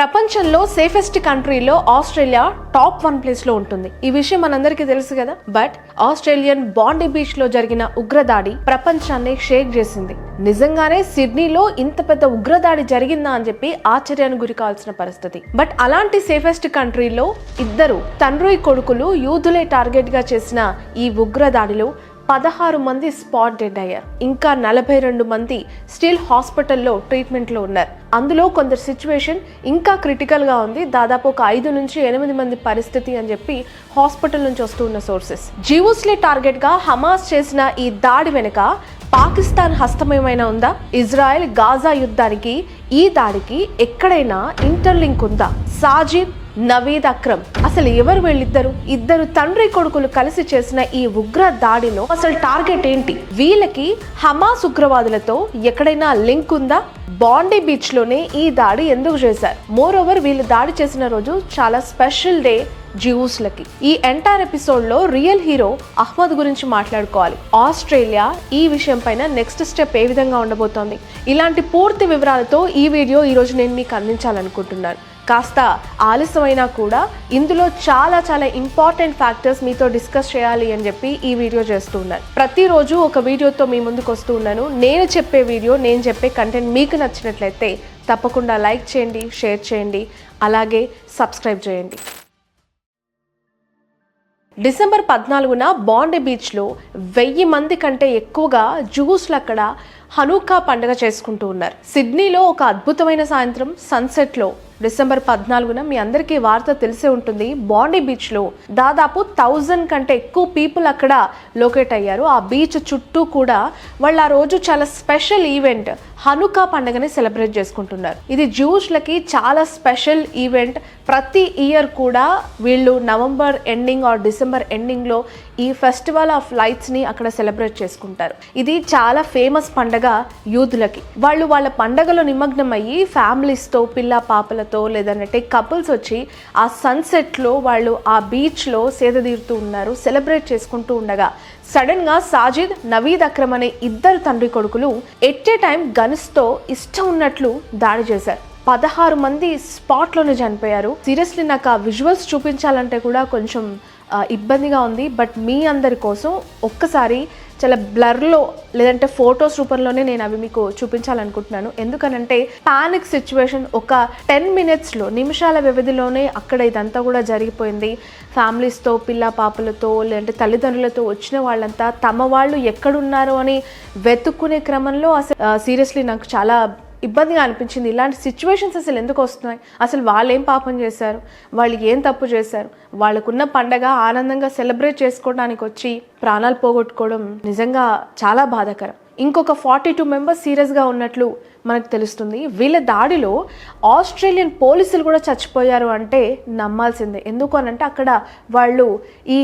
ప్రపంచంలో సేఫెస్ట్ కంట్రీలో Australia top 1 place లో ఉంటుంది. ఈ విషయం మనందరికీ తెలుసు కదా. బట్ ఆస్ట్రేలియన్ బాండీ బీచ్ లో జరిగిన ఉగ్రదాడి ప్రపంచాన్ని షేక్ చేసింది. నిజంగానే సిడ్నీలో ఇంత పెద్ద ఉగ్రదాడి జరిగిందా అని చెప్పి ఆశ్చర్యానికి గురి కావాల్సిన పరిస్థితి. బట్ అలాంటి సేఫెస్ట్ కంట్రీలో ఇద్దరు తండ్రి కొడుకులు యూదులే టార్గెట్ గా చేసిన ఈ ఉగ్రదాడిలో 16 మంది స్పాట్ డెడ్ అయ్యారు. ఇంకా 42 మంది స్టిల్ హాస్పిటల్లో ట్రీట్మెంట్ లో ఉన్నారు. అందులో కొందరు సిచ్యువేషన్ ఇంకా క్రిటికల్ గా ఉంది. దాదాపు ఒక 5 నుంచి 8 మంది పరిస్థితి అని చెప్పి హాస్పిటల్ నుంచి వస్తున్న సోర్సెస్. జియూస్లే టార్గెట్ గా హమాస్ చేసిన ఈ దాడి వెనుక పాకిస్తాన్ హస్తం ఏమైనా ఉందా? ఇజ్రాయెల్ గాజా యుద్ధానికి ఈ దాడికి ఎక్కడైనా ఇంటర్లింక్ ఉందా? సాజిద్, నవీద్ అక్రమ్ అసలు ఎవరు వీళ్ళిద్దరు? ఇద్దరు తండ్రి కొడుకులు కలిసి చేసిన ఈ ఉగ్ర దాడిలో అసలు టార్గెట్ ఏంటి? వీళ్ళకి హమాస్ ఉగ్రవాదులతో ఎక్కడైనా లింక్ ఉందా? బాండీ బీచ్ లోనే ఈ దాడి ఎందుకు చేశారు? మోర్ ఓవర్ వీళ్ళు దాడి చేసిన రోజు చాలా స్పెషల్ డే జియూస్లకి. ఈ ఎంటైర్ ఎపిసోడ్ లో రియల్ హీరో అహ్మద్ గురించి మాట్లాడుకోవాలి. ఆస్ట్రేలియా ఈ విషయం పైన నెక్స్ట్ స్టెప్ ఏ విధంగా ఉండబోతోంది? ఇలాంటి పూర్తి వివరాలతో ఈ వీడియో ఈ రోజు నేను మీకు అందించాలనుకుంటున్నాను. కాస్త ఆలస్యమైనా కూడా ఇందులో చాలా ఇంపార్టెంట్ ఫ్యాక్టర్స్ మీతో డిస్కస్ చేయాలి అని చెప్పి ఈ వీడియో చేస్తూ ఉన్నాను. ప్రతిరోజు ఒక వీడియోతో మీ ముందుకు వస్తూ ఉన్నాను. నేను చెప్పే వీడియో, నేను చెప్పే కంటెంట్ మీకు నచ్చినట్లయితే తప్పకుండా లైక్ చేయండి, షేర్ చేయండి, అలాగే సబ్స్క్రైబ్ చేయండి. డిసెంబర్ 14న బాండీ బీచ్లో 1000 మంది కంటే ఎక్కువగా జ్యూస్లు అక్కడ హనూకా పండుగ చేసుకుంటూ ఉన్నారు. సిడ్నీలో ఒక అద్భుతమైన సాయంత్రం సన్సెట్లో డిసెంబర్ 14న మీ అందరికీ వార్త తెలిసే ఉంటుంది. బాండీ బీచ్లో దాదాపు 1000 కంటే ఎక్కువ పీపుల్ అక్కడ లొకేట్ అయ్యారు. ఆ బీచ్ చుట్టూ కూడా వాళ్ళు ఆ రోజు చాలా స్పెషల్ ఈవెంట్ హనుకా పండుగని సెలబ్రేట్ చేసుకుంటున్నారు. ఇది జ్యూస్లకి చాలా స్పెషల్ ఈవెంట్. ప్రతి ఇయర్ కూడా వీళ్ళు నవంబర్ ఎండింగ్ ఆర్ డిసెంబర్ ఎండింగ్లో ఈ ఫెస్టివల్ ఆఫ్ లైట్స్ని అక్కడ సెలబ్రేట్ చేసుకుంటారు. ఇది చాలా ఫేమస్ పండుగ యూదులకి. వాళ్ళు వాళ్ళ పండుగలో నిమగ్నం అయ్యి ఫ్యామిలీస్తో, పిల్ల పాపలతో లేదంటే కపుల్స్ వచ్చి ఆ సన్సెట్లో వాళ్ళు ఆ బీచ్లో సేదతీరుతూ ఉన్నారు, సెలబ్రేట్ చేసుకుంటూ ఉండగా సడన్ గా సాజిద్, నవీద్ అక్రమ్ అనే ఇద్దరు తండ్రి కొడుకులు ఎట్ ఏ టైం గన్స్తో ఇష్టం ఉన్నట్లు దాడి చేశారు. 16 మంది స్పాట్లోనే చనిపోయారు. సీరియస్లీ నాకు ఆ విజువల్స్ చూపించాలంటే కూడా కొంచెం ఇబ్బందిగా ఉంది. బట్ మీ అందరి కోసం ఒక్కసారి చాలా బ్లర్లో లేదంటే ఫొటోస్ రూపంలోనే నేను అవి మీకు చూపించాలనుకుంటున్నాను. ఎందుకనంటే పానిక్ సిచ్యువేషన్ ఒక 10 మినిట్స్లో, నిమిషాల వ్యవధిలోనే అక్కడ ఇదంతా కూడా జరిగిపోయింది. ఫ్యామిలీస్తో, పిల్ల పాపలతో లేదంటే తల్లిదండ్రులతో వచ్చిన వాళ్ళంతా తమ వాళ్ళు ఎక్కడున్నారు అని వెతుక్కునే క్రమంలో అసలు సీరియస్లీ నాకు చాలా ఇబ్బందిగా అనిపించింది. ఇలాంటి సిచ్యువేషన్స్ అసలు ఎందుకు వస్తున్నాయి? అసలు వాళ్ళు ఏం పాపం చేశారు? వాళ్ళు ఏం తప్పు చేశారు? వాళ్ళకున్న పండగ ఆనందంగా సెలబ్రేట్ చేసుకోవడానికి వచ్చి ప్రాణాలు పోగొట్టుకోవడం నిజంగా చాలా బాధాకరం. ఇంకొక 42 మెంబర్స్ సీరియస్గా ఉన్నట్లు మనకు తెలుస్తుంది. వీళ్ళ దాడిలో ఆస్ట్రేలియన్ పోలీసులు కూడా చచ్చిపోయారు అంటే నమ్మాల్సిందే. ఎందుకు అనంటే అక్కడ వాళ్ళు ఈ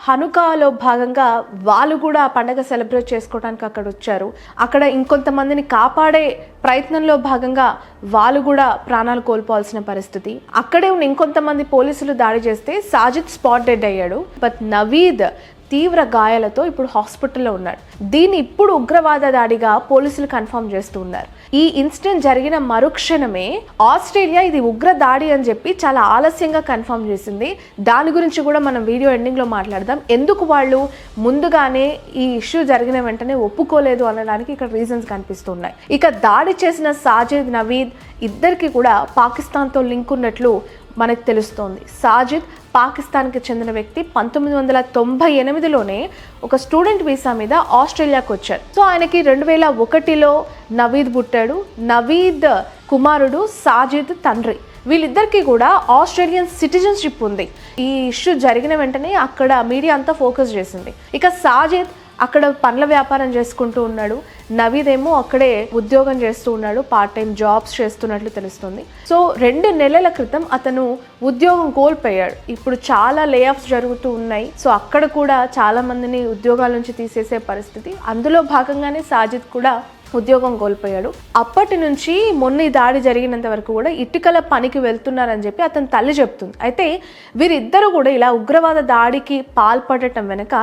హనుకాలో భాగంగా వాళ్ళు కూడా ఆ పండగ సెలబ్రేట్ చేసుకోవడానికి అక్కడ వచ్చారు. అక్కడ ఇంకొంతమందిని కాపాడే ప్రయత్నంలో భాగంగా వాళ్ళు కూడా ప్రాణాలు కోల్పోవాల్సిన పరిస్థితి. అక్కడే ఉన్న ఇంకొంతమంది పోలీసులు దాడి చేస్తే సాజిద్ స్పాట్ డెడ్ అయ్యాడు. బట్ నవీద్ తీవ్ర గాయాలతో ఇప్పుడు హాస్పిటల్లో ఉన్నాడు. దీన్ని ఇప్పుడు ఉగ్రవాద దాడిగా పోలీసులు కన్ఫర్మ్ చేస్తూ ఉన్నారు. ఈ ఇన్సిడెంట్ జరిగిన మరుక్షణమే ఆస్ట్రేలియా ఇది ఉగ్ర దాడి అని చెప్పి చాలా ఆలస్యంగా కన్ఫర్మ్ చేసింది. దాని గురించి కూడా మనం వీడియో ఎండింగ్లో మాట్లాడదాం. ఎందుకు వాళ్ళు ముందుగానే ఈ ఇష్యూ జరిగిన వెంటనే ఒప్పుకోలేదు అనడానికి ఇక్కడ రీజన్స్ కనిపిస్తున్నాయి. ఇక దాడి చేసిన సాజిద్, నవీద్ ఇద్దరికి కూడా పాకిస్తాన్తో లింక్ ఉన్నట్లు మనకు తెలుస్తోంది. సాజిద్ పాకిస్తాన్కి చెందిన వ్యక్తి. 1998లోనే ఒక స్టూడెంట్ వీసా మీద ఆస్ట్రేలియాకు వచ్చారు. సో ఆయనకి 2001లో నవీద్ పుట్టాడు. నవీద్ కుమారుడు సాజిద్ తండ్రి. వీళ్ళిద్దరికీ కూడా ఆస్ట్రేలియన్ సిటిజన్షిప్ ఉంది. ఈ ఇష్యూ జరిగిన వెంటనే అక్కడ మీడియా అంతా ఫోకస్ చేసింది. ఇక సాజిద్ అక్కడ పండ్ల వ్యాపారం చేసుకుంటూ ఉన్నాడు. నవీద్ ఏమో అక్కడే ఉద్యోగం చేస్తూ ఉన్నాడు, పార్ట్ టైం జాబ్స్ చేస్తున్నట్లు తెలుస్తుంది. సో 2 నెలల క్రితం అతను ఉద్యోగం కోల్పోయాడు. ఇప్పుడు చాలా లే ఆఫ్స్ జరుగుతూ ఉన్నాయి. సో అక్కడ కూడా చాలా మందిని ఉద్యోగాల నుంచి తీసేసే పరిస్థితి. అందులో భాగంగానే సాజిద్ కూడా ఉద్యోగం కోల్పోయాడు. అప్పటి నుంచి మొన్న ఈ దాడి జరిగినంత వరకు కూడా ఇటుకల పనికి వెళ్తున్నారని చెప్పి అతని తల్లి చెప్తుంది. అయితే వీరిద్దరూ కూడా ఇలా ఉగ్రవాద దాడికి పాల్పడటం వెనుక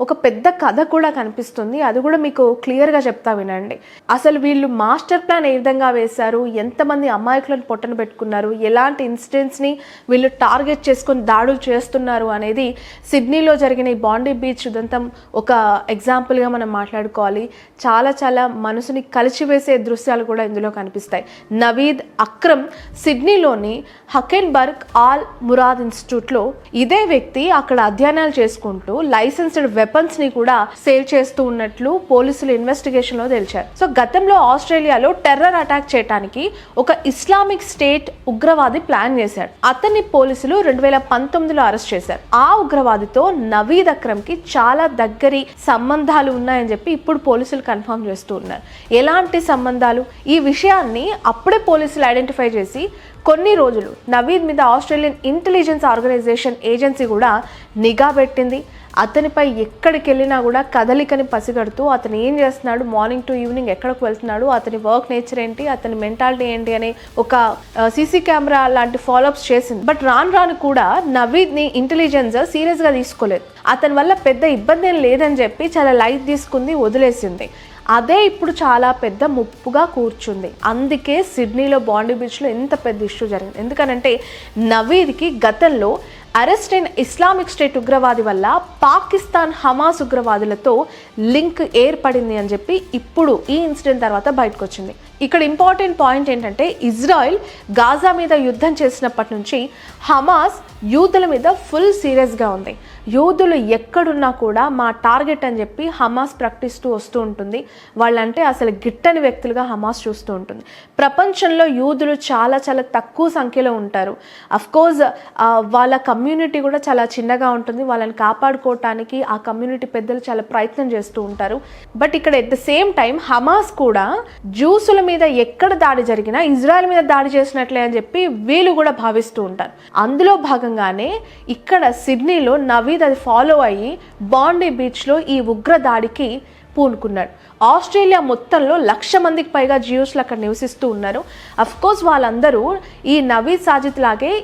ఒక పెద్ద కథ కూడా కనిపిస్తుంది. అది కూడా మీకు క్లియర్గా చెప్తా వినండి. అసలు వీళ్ళు మాస్టర్ ప్లాన్ ఏ విధంగా వేశారు, ఎంతమంది అమాయకులను పొట్టన పెట్టుకున్నారు, ఎలాంటి ఇన్సిడెంట్స్ని వీళ్ళు టార్గెట్ చేసుకొని దాడులు చేస్తున్నారు అనేది సిడ్నీలో జరిగిన ఈ బాండీ బీచ్ ఉదంతం ఒక ఎగ్జాంపుల్గా మనం మాట్లాడుకోవాలి. చాలా చాలా మనసుని కలిచివేసే దృశ్యాలు కూడా ఇందులో కనిపిస్తాయి. నవీద్ అక్రమ్ సిడ్నీలోని హకెన్బర్గ్ ఆల్ మురాద్ ఇన్స్టిట్యూట్లో ఇదే వ్యక్తి అక్కడ అధ్యయనాలు చేసుకుంటూ లైసెన్స్డ్ వెపన్స్ ని కూడా సేల్ చేస్తూ ఉన్నట్లు పోలీసులు ఇన్వెస్టిగేషన్ లో తెలిచారు. సో గతంలో ఆస్ట్రేలియాలో టెర్రర్ అటాక్ చేయడానికి ఒక ఇస్లామిక్ స్టేట్ ఉగ్రవాది ప్లాన్ చేశాడు. అతన్ని పోలీసులు 2019లో అరెస్ట్ చేశారు. ఆ ఉగ్రవాదితో నవీద్ అక్రమ్ కి చాలా దగ్గరి సంబంధాలు ఉన్నాయని చెప్పి ఇప్పుడు పోలీసులు కన్ఫర్మ్ చేస్తూ ఉన్నారు. ఎలాంటి సంబంధాలు, ఈ విషయాన్ని అప్పుడే పోలీసులు ఐడెంటిఫై చేసి కొన్ని రోజులు నవీద్ మీద ఆస్ట్రేలియన్ ఇంటెలిజెన్స్ ఆర్గనైజేషన్ ఏజెన్సీ కూడా నిఘా పెట్టింది. అతనిపై ఎక్కడికి వెళ్ళినా కూడా కదలికని పసిగడుతూ అతను ఏం చేస్తున్నాడు, మార్నింగ్ టు ఈవినింగ్ ఎక్కడికి వెళ్తున్నాడు, అతని వర్క్ నేచర్ ఏంటి, అతని మెంటాలిటీ ఏంటి అనే ఒక సీసీ కెమెరా లాంటి ఫాలోఅప్స్ చేసింది. బట్ రాను కూడా నవీద్ని ఇంటెలిజెన్స్ సీరియస్గా తీసుకోలేదు. అతని వల్ల పెద్ద ఇబ్బంది ఏం లేదని చెప్పి చాలా లైట్ తీసుకుంది, వదిలేసింది. అదే ఇప్పుడు చాలా పెద్ద ముప్పుగా కూర్చుంది. అందుకే సిడ్నీలో బాండీ బీచ్లో ఎంత పెద్ద ఇష్యూ జరిగింది. ఎందుకనంటే నవీద్కి గతంలో అరెస్ట్ అయిన ఇస్లామిక్ స్టేట్ ఉగ్రవాది వల్ల పాకిస్తాన్ హమాస్ ఉగ్రవాదులతో లింక్ ఏర్పడింది అని చెప్పి ఇప్పుడు ఈ ఇన్సిడెంట్ తర్వాత బయటకు వచ్చింది. ఇక్కడ ఇంపార్టెంట్ పాయింట్ ఏంటంటే ఇజ్రాయెల్ గాజా మీద యుద్ధం చేసినప్పటి నుంచి హమాస్ యూదుల మీద ఫుల్ సీరియస్గా ఉంది. యూదులు ఎక్కడున్నా కూడా మా టార్గెట్ అని చెప్పి హమాస్ ప్రకటిస్తూ వస్తూ ఉంటుంది. వాళ్ళంటే అసలు గిట్టని వ్యక్తులుగా హమాస్ చూస్తూ ఉంటుంది. ప్రపంచంలో యూదులు చాలా చాలా తక్కువ సంఖ్యలో ఉంటారు. అఫ్కోర్స్ వాళ్ళ కమ్యూనిటీ కూడా చాలా చిన్నగా ఉంటుంది. వాళ్ళని కాపాడుకోవటానికి ఆ కమ్యూనిటీ పెద్దలు చాలా ప్రయత్నం చేస్తూ ఉంటారు. బట్ ఇక్కడ at the same time Hamas కూడా జ్యూసుల మీద ఎక్కడ దాడి జరిగినా ఇజ్రాయెల్ మీద దాడి చేసినట్లే అని చెప్పి వీళ్ళు కూడా భావిస్తూ ఉంటారు. అందులో భాగంగానే ఇక్కడ సిడ్నీలో నవీద్ అది ఫాలో అయ్యి బాండీ బీచ్లో ఈ ఉగ్ర దాడికి పూనుకున్నాడు. ఆస్ట్రేలియా మొత్తంలో 1,00,000 మందికి పైగా జియోస్లు అక్కడ నివసిస్తూ ఉన్నారు. అఫ్కోర్స్ వాళ్ళందరూ ఈ నవీద్ సాజిద్ లాగే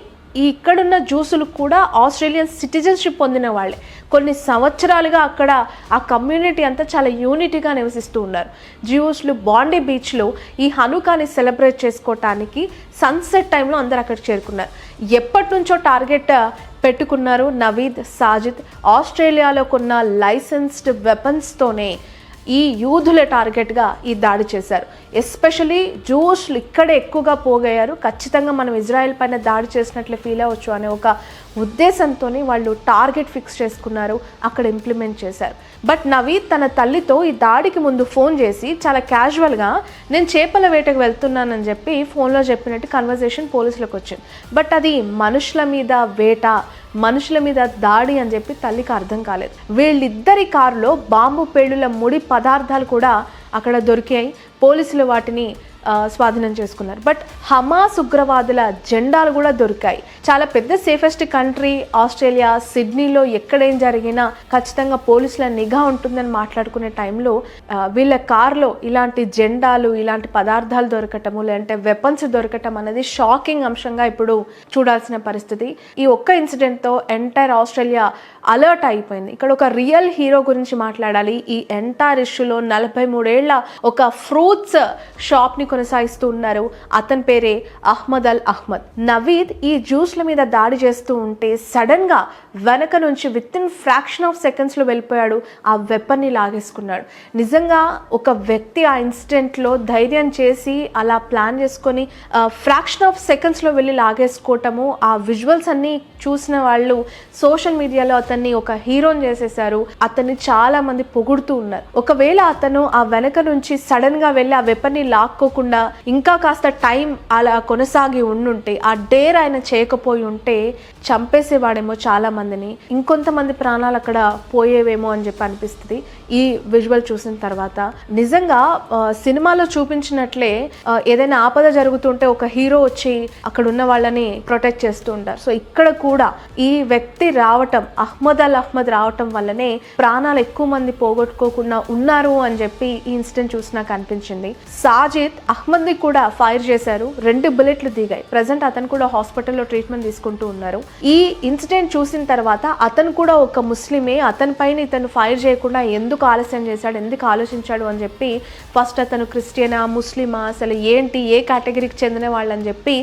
ఈ ఇక్కడున్న జ్యూసులు కూడా ఆస్ట్రేలియన్ సిటిజన్షిప్ పొందిన వాళ్ళే. కొన్ని సంవత్సరాలుగా అక్కడ ఆ కమ్యూనిటీ అంతా చాలా యూనిటీగా నివసిస్తూ ఉన్నారు. జ్యూస్లు బాండీ బీచ్లో ఈ హనుకాని సెలబ్రేట్ చేసుకోవటానికి సన్సెట్ టైంలో అందరు అక్కడికి చేరుకున్నారు. ఎప్పటి నుంచో టార్గెట్ పెట్టుకున్నారు నవీద్ సాజిద్. ఆస్ట్రేలియాలో కొన్న లైసెన్స్డ్ వెపన్స్తోనే ఈ యూదుల టార్గెట్గా ఈ దాడి చేశారు. ఎస్పెషలీ జూస్లు ఇక్కడే ఎక్కువగా పోగయ్యారు. ఖచ్చితంగా మనం ఇజ్రాయెల్ పైన దాడి చేసినట్లే ఫీల్ అవ్వచ్చు అనే ఒక ఉద్దేశంతో వాళ్ళు టార్గెట్ ఫిక్స్ చేసుకున్నారు, అక్కడ ఇంప్లిమెంట్ చేశారు. బట్ నవీద్ తన తల్లితో ఈ దాడికి ముందు ఫోన్ చేసి చాలా క్యాజువల్గా నేను చేపల వేటకు వెళ్తున్నానని చెప్పి ఫోన్లో చెప్పినట్టు కన్వర్జేషన్ పోలీసులకు వచ్చింది. బట్ అది మనుషుల మీద వేట, మనుషుల మీద దాడి అని చెప్పి తల్లికి అర్థం కాలేదు. వీళ్ళిద్దరి కారులో బాంబు పేలుల ముడి పదార్థాలు కూడా అక్కడ దొరికాయి. పోలీసులు వాటిని స్వాధీనం చేసుకున్నారు. బట్ హమాస్ ఉగ్రవాదుల జెండాలు కూడా దొరికాయి. చాలా పెద్ద సేఫెస్ట్ కంట్రీ ఆస్ట్రేలియా. సిడ్నీలో ఎక్కడేం జరిగినా ఖచ్చితంగా పోలీసుల నిఘా ఉంటుందని మాట్లాడుకునే టైంలో వీళ్ళ కార్లో ఇలాంటి జెండాలు, ఇలాంటి పదార్థాలు దొరకటము, లేదంటే వెపన్స్ దొరకటం అనేది షాకింగ్ అంశంగా ఇప్పుడు చూడాల్సిన పరిస్థితి. ఈ ఒక్క ఇన్సిడెంట్తో ఎంటైర్ ఆస్ట్రేలియా అలర్ట్ అయిపోయింది. ఇక్కడ ఒక రియల్ హీరో గురించి మాట్లాడాలి. ఈ ఎంటైర్ ఇష్యూలో 43 ఏళ్ల ఒక ఫ్రూట్స్ షాప్ని కొనసాగిస్తూ ఉన్నారు. అతని పేరే అహ్మద్ అల్ అహ్మద్. నవీద్ ఈ జ్యూస్ల మీద దాడి చేస్తూ ఉంటే సడన్ గా వెనక నుంచి with in fraction of seconds లో వెళ్ళిపోయాడు. ఆ వెపన్ ని లాగేసుకున్నాడు. నిజంగా ఒక వ్యక్తి ఆ ఇన్సిడెంట్ లో ధైర్యం చేసి అలా ప్లాన్ చేసుకొని ఫ్రాక్షన్ ఆఫ్ సెకండ్స్ లో వెళ్ళి లాగేసుకోవటము, ఆ విజువల్స్ అన్ని చూసిన వాళ్ళు సోషల్ మీడియాలో అతన్ని ఒక హీరోని చేసేసారు. అతన్ని చాలా మంది పొగుడుతూ ఉన్నారు. ఒకవేళ అతను ఆ వెనక నుంచి సడన్ గా వెళ్ళి ఆ వెపన్ ని లాక్కోకుండా ఇంకా కాస్త టైం అలా కొనసాగి ఉండుంటే, ఆ డేర్ ఆయన చేయకపోయి ఉంటే చంపేసేవాడేమో చాలా మందిని, ఇంకొంతమంది ప్రాణాలు అక్కడ పోయేవేమో అని చెప్పి అనిపిస్తుంది ఈ విజువల్ చూసిన తర్వాత. నిజంగా సినిమాలో చూపించినట్లే ఏదైనా ఆపద జరుగుతుంటే ఒక హీరో వచ్చి అక్కడ ఉన్న వాళ్ళని ప్రొటెక్ట్ చేస్తూ ఉంటారు. సో ఇక్కడ కూడా ఈ వ్యక్తి రావటం, అహ్మద్ అల్ అహ్మద్ రావటం వల్లనే ప్రాణాలు ఎక్కువ మంది పోగొట్టుకోకుండా ఉన్నారు అని చెప్పి ఈ ఇన్సిడెంట్ చూసి నాకు అనిపించింది. కనిపించింది. సాజిద్ అహ్మద్ని కూడా ఫైర్ చేశారు, 2 బుల్లెట్లు దిగాయి. ప్రజెంట్ అతను కూడా హాస్పిటల్లో ట్రీట్మెంట్ తీసుకుంటూ ఉన్నారు. ఈ ఇన్సిడెంట్ చూసిన తర్వాత అతను కూడా ఒక ముస్లిమే, అతని పైన ఇతను ఫైర్ చేయకుండా ఎందుకు ఆలస్యం చేశాడు, ఎందుకు ఆలోచించాడు అని చెప్పి ఫస్ట్ అతను క్రిస్టియనా ముస్లిమా అసలు ఏంటి, ఏ కేటగిరీకి చెందిన వాళ్ళని చెప్పి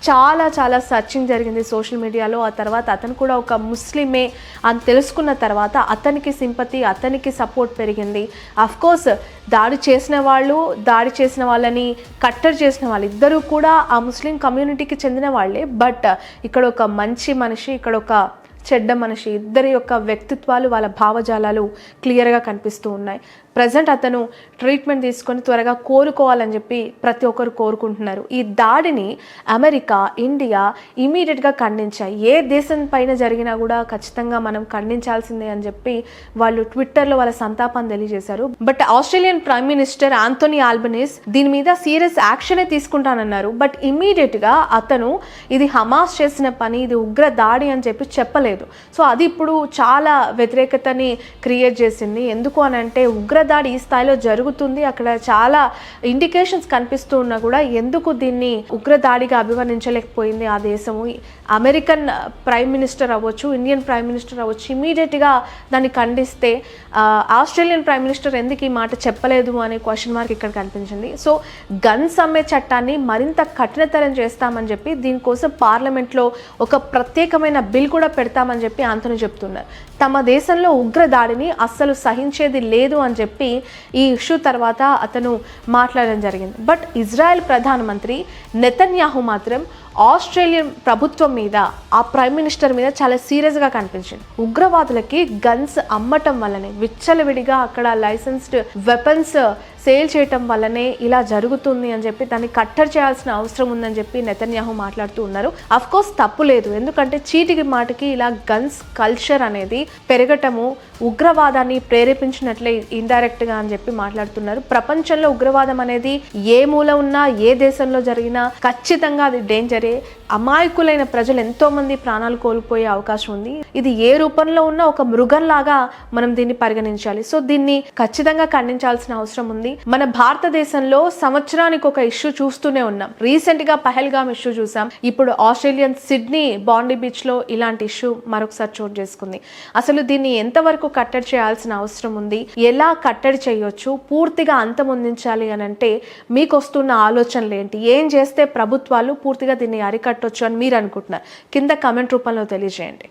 చాలా చాలా సర్చింగ్ జరిగింది సోషల్ మీడియాలో. ఆ తర్వాత అతను కూడా ఒక ముస్లిమే అని తెలుసుకున్న తర్వాత అతనికి సింపతి, అతనికి సపోర్ట్ పెరిగింది. అఫ్కోర్స్ దాడి చేసిన వాళ్ళని కట్టడి చేసిన వాళ్ళు ఇద్దరు కూడా ఆ ముస్లిం కమ్యూనిటీకి చెందిన వాళ్ళే. బట్ ఇక్కడ ఒక మంచి మనిషి, ఇక్కడ ఒక చెడ్డ మనిషి, ఇద్దరి యొక్క వ్యక్తిత్వాలు, వాళ్ళ భావజాలాలు క్లియర్గా కనిపిస్తూ ఉన్నాయి. ప్రజెంట్ అతను ట్రీట్మెంట్ తీసుకొని త్వరగా కోలుకోవాలని చెప్పి ప్రతి ఒక్కరు కోరుకుంటున్నారు. ఈ దాడిని అమెరికా, ఇండియా ఇమీడియట్గా ఖండించాయి. ఏ దేశం పైన జరిగినా కూడా ఖచ్చితంగా మనం ఖండించాల్సిందే అని చెప్పి వాళ్ళు ట్విట్టర్లో వాళ్ళ సంతాపాన్ని తెలియజేశారు. But Australian prime minister Anthony Albanese దీని మీద సీరియస్ యాక్షనే తీసుకుంటానన్నారు. బట్ ఇమీడియట్గా అతను ఇది హమాస్ చేసిన పని, ఇది ఉగ్ర దాడి అని చెప్పి చెప్పలేదు. సో అది ఇప్పుడు చాలా వ్యతిరేకతని క్రియేట్ చేసింది. ఎందుకు అని అంటే ఉగ్రదాడి ఈ స్థాయిలో జరుగుతుంది, అక్కడ చాలా ఇండికేషన్స్ కనిపిస్తూ ఉన్నా కూడా ఎందుకు దీన్ని ఉగ్రదాడిగా అభివర్ణించలేకపోయింది ఆ దేశము. అమెరికన్ ప్రైమ్ మినిస్టర్ అవ్వచ్చు, ఇండియన్ ప్రైమ్ మినిస్టర్ అవ్వచ్చు, ఇమీడియట్గా దాన్ని ఖండిస్తే ఆస్ట్రేలియన్ ప్రైమ్ మినిస్టర్ ఎందుకు ఈ మాట చెప్పలేదు అనే క్వశ్చన్ మార్క్ ఇక్కడ కనిపించింది. సో గన్స్ అమ్మే చట్టాన్ని మరింత కఠినతరం చేస్తామని చెప్పి దీనికోసం పార్లమెంట్లో ఒక ప్రత్యేకమైన బిల్ కూడా పెడతామని చెప్పి ఆంథోనీ చెప్తున్నారు. తమ దేశంలో ఉగ్ర దాడిని అస్సలు సహించేది లేదు అని చెప్పి ఈ ఇష్యూ తర్వాత అతను మాట్లాడడం జరిగింది. బట్ ఇజ్రాయెల్ ప్రధానమంత్రి నెతన్యాహు మాత్రం ఆస్ట్రేలియన్ ప్రభుత్వం మీద, ఆ ప్రైమ్ మినిస్టర్ మీద చాలా సీరియస్గా కనిపించింది. ఉగ్రవాదులకి గన్స్ అమ్మటం వల్లనే, విచ్చలవిడిగా అక్కడ లైసెన్స్డ్ వెపన్స్ సేల్ చేయటం వల్లనే ఇలా జరుగుతుంది అని చెప్పి దాన్ని కట్టడి చేయాల్సిన అవసరం ఉందని చెప్పి నెతన్యాహు మాట్లాడుతూ ఉన్నారు. అఫ్ కోర్స్ తప్పు లేదు, ఎందుకంటే చీటికి మాటికి ఇలా గన్స్ కల్చర్ అనేది పెరగటము ఉగ్రవాదాన్ని ప్రేరేపించినట్లే ఇండైరెక్ట్గా అని చెప్పి మాట్లాడుతున్నారు. ప్రపంచంలో ఉగ్రవాదం అనేది ఏ మూల ఉన్నా, ఏ దేశంలో జరిగినా ఖచ్చితంగా అది డేంజరే. అమాయకులైన ప్రజలు ఎంతో మంది ప్రాణాలు కోల్పోయే అవకాశం ఉంది. ఇది ఏ రూపంలో ఉన్నా ఒక మృగంలాగా మనం దీన్ని పరిగణించాలి. సో దీన్ని ఖచ్చితంగా ఖండించాల్సిన అవసరం ఉంది. మన భారతదేశంలో సంవత్సరానికి ఒక ఇష్యూ చూస్తూనే ఉన్నాం. రీసెంట్ గా పహల్గామ్ ఇష్యూ చూసాం, ఇప్పుడు ఆస్ట్రేలియన్ సిడ్నీ బాండీ బీచ్ లో ఇలాంటి ఇష్యూ మరొకసారి చోటు చేసుకుంది. అసలు దీన్ని ఎంతవరకు కట్టడి చేయాల్సిన అవసరం ఉంది, ఎలా కట్టడి చేయొచ్చు, పూర్తిగా అంతమొందించాలి అని అంటే మీకు వస్తున్న ఆలోచనలు ఏంటి, ఏం చేస్తే ప్రభుత్వాలు పూర్తిగా దీన్ని అరికట్టొచ్చు అని మీరు అనుకుంటున్నారు? కింద కమెంట్ రూపంలో తెలియజేయండి.